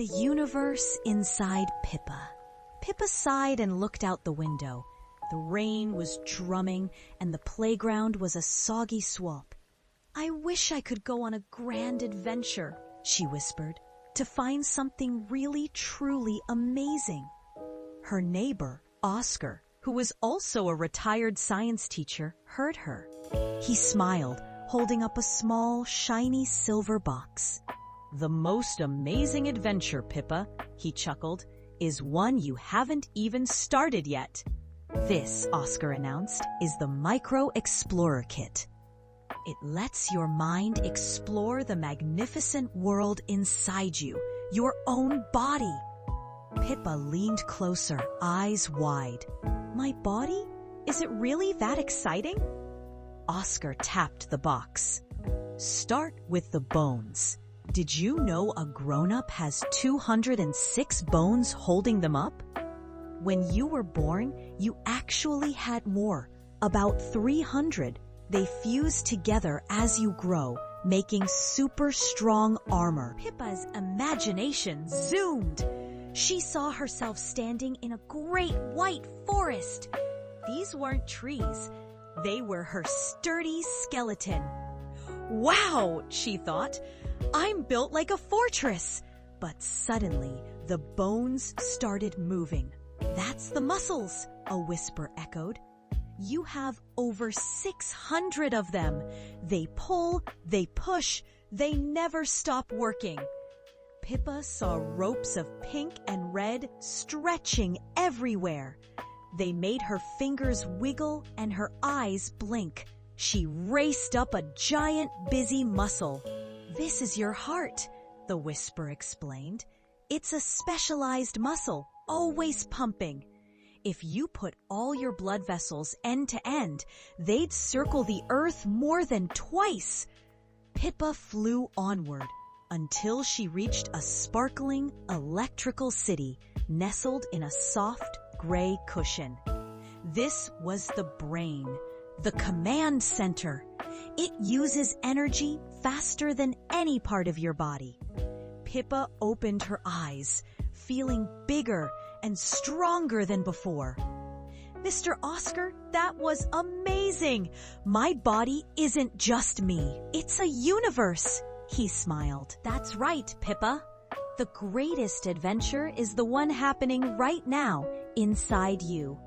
The universe inside Pippa. Pippa sighed and looked out the window. The rain was drumming and the playground was a soggy swamp. "I wish I could go on a grand adventure," she whispered, "to find something really, truly amazing." Her neighbor, Oskar, who was also a retired science teacher, heard her. He smiled, holding up a small, shiny silver box. "The most amazing adventure, Pippa," he chuckled, "is one you haven't even started yet." "This," Oskar announced, "is the Micro Explorer Kit. It lets your mind explore the magnificent world inside you, your own body." Pippa leaned closer, eyes wide. "My body? Is it really that exciting?" Oskar tapped the box. "Start with the bones. Did you know a grown-up has 206 bones holding them up? When you were born, you actually had more, about 300. They fuse together as you grow, making super strong armor." Pippa's imagination zoomed. She saw herself standing in a great white forest. These weren't trees. They were her sturdy skeleton. "Wow," she thought, "I'm built like a fortress." But suddenly, the bones started moving. "That's the muscles," a whisper echoed. "You have over 600 of them. They pull, they push, they never stop working." Pippa saw ropes of pink and red stretching everywhere. They made her fingers wiggle and her eyes blink. She raced up a giant, busy muscle. "This is your heart," the whisper explained. "It's a specialized muscle, always pumping. If you put all your blood vessels end to end, they'd circle the earth more than twice." Pippa flew onward until she reached a sparkling, electrical city nestled in a soft, gray cushion. This was the brain, the command center. It uses energy faster than any part of your body. Pippa opened her eyes, feeling bigger and stronger than before. "Mr. Oskar, that was amazing! My body isn't just me. It's a universe," he smiled. "That's right, Pippa. The greatest adventure is the one happening right now inside you."